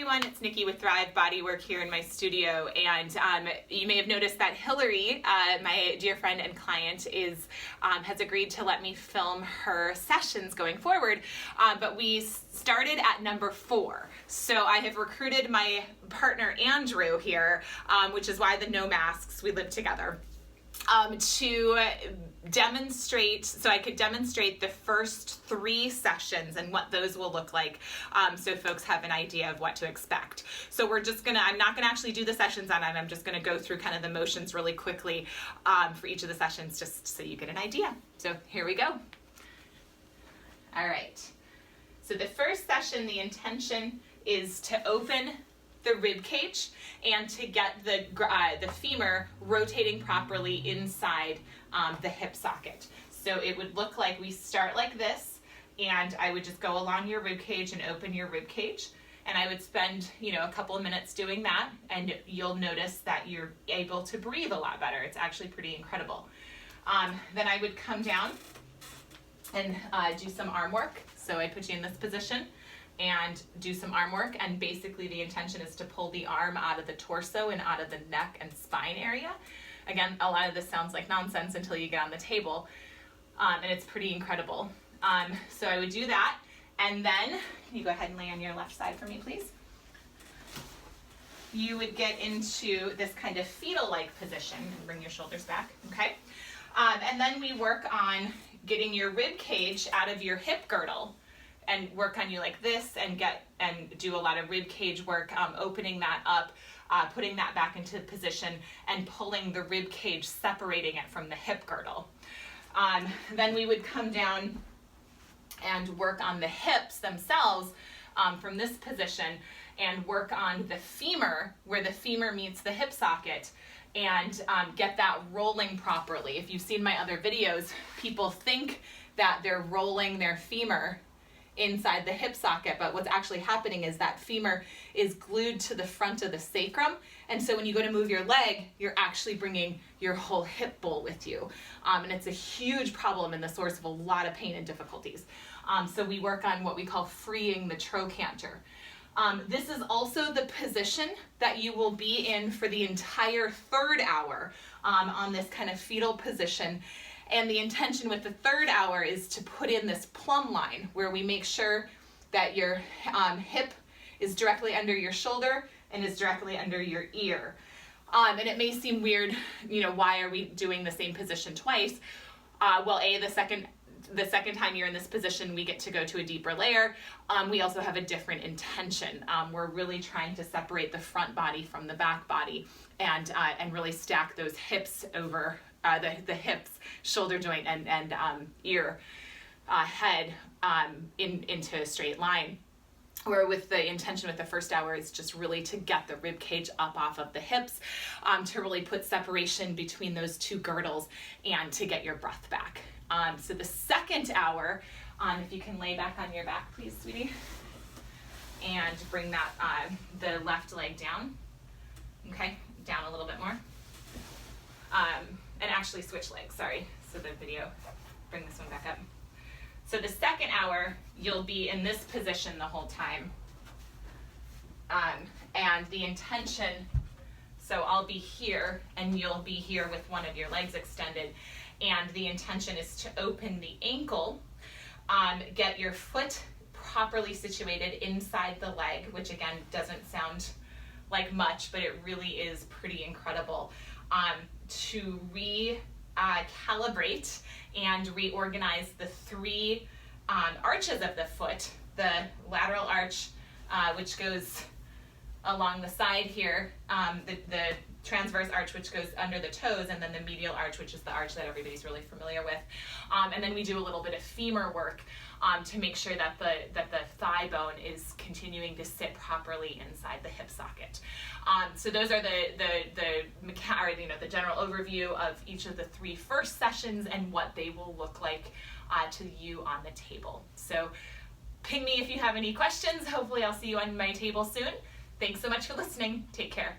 everyone, it's Nikki with Thrive Bodywork here in my studio, and you may have noticed that Hilary, my dear friend and client, has agreed to let me film her sessions going forward, but we started at number 4. So I have recruited my partner Andrew here, which is why the no masks, we live together, to demonstrate, so I could demonstrate the first 3 sessions and what those will look like, so folks have an idea of what to expect. So we're just gonna, I'm not gonna actually do the sessions on it, I'm just gonna go through kind of the motions really quickly for each of the sessions, just so you get an idea. So here we go. All right, so the first session, the intention is to open the rib cage and to get the femur rotating properly inside the hip socket. So it would look like we start like this, and I would just go along your rib cage and open your rib cage, and I would spend, you know, a couple of minutes doing that, and you'll notice that you're able to breathe a lot better. It's actually pretty incredible. Then I would come down and do some arm work. So I put you in this position and do some arm work, and basically the intention is to pull the arm out of the torso and out of the neck and spine area. Again, a lot of this sounds like nonsense until you get on the table, and it's pretty incredible. So I would do that, and then, can you go ahead and lay on your left side for me, please? You would get into this kind of fetal-like position, and bring your shoulders back, okay? And then we work on getting your rib cage out of your hip girdle, and work on you like this, and do a lot of rib cage work, opening that up, putting that back into position, and pulling the rib cage, separating it from the hip girdle. Then we would come down and work on the hips themselves from this position, and work on the femur, where the femur meets the hip socket, and get that rolling properly. If you've seen my other videos, people think that they're rolling their femur inside the hip socket, but what's actually happening is that femur is glued to the front of the sacrum, and so when you go to move your leg, you're actually bringing your whole hip bowl with you, and it's a huge problem and the source of a lot of pain and difficulties. So we work on what we call freeing the trochanter. This is also the position that you will be in for the entire 3rd hour, on this kind of fetal position. And the intention with the 3rd hour is to put in this plumb line, where we make sure that your hip is directly under your shoulder and is directly under your ear. And it may seem weird, you know, why are we doing the same position twice? Well, the second time you're in this position, we get to go to a deeper layer. We also have a different intention. We're really trying to separate the front body from the back body, and really stack those hips over the hips, shoulder joint, and ear, head into a straight line. Where with the intention with the first hour is just really to get the rib cage up off of the hips, to really put separation between those 2 girdles, and to get your breath back. So the 2nd hour, if you can lay back on your back, please, sweetie, and bring that the left leg down. Okay, down a little bit more. And actually switch legs, sorry. So the video, bring this one back up. So the 2nd hour, you'll be in this position the whole time. And the intention, so I'll be here and you'll be here with one of your legs extended. And the intention is to open the ankle, get your foot properly situated inside the leg, which again doesn't sound like much, but it really is pretty incredible. To recalibrate and reorganize the 3 arches of the foot, the lateral arch, which goes along the side here, the transverse arch, which goes under the toes, and then the medial arch, which is the arch that everybody's really familiar with. And then we do a little bit of femur work to make sure that the thigh bone is continuing to sit properly inside the hip socket. So those are the general overview of each of the 3 first sessions and what they will look like to you on the table. So ping me if you have any questions. Hopefully I'll see you on my table soon. Thanks so much for listening. Take care.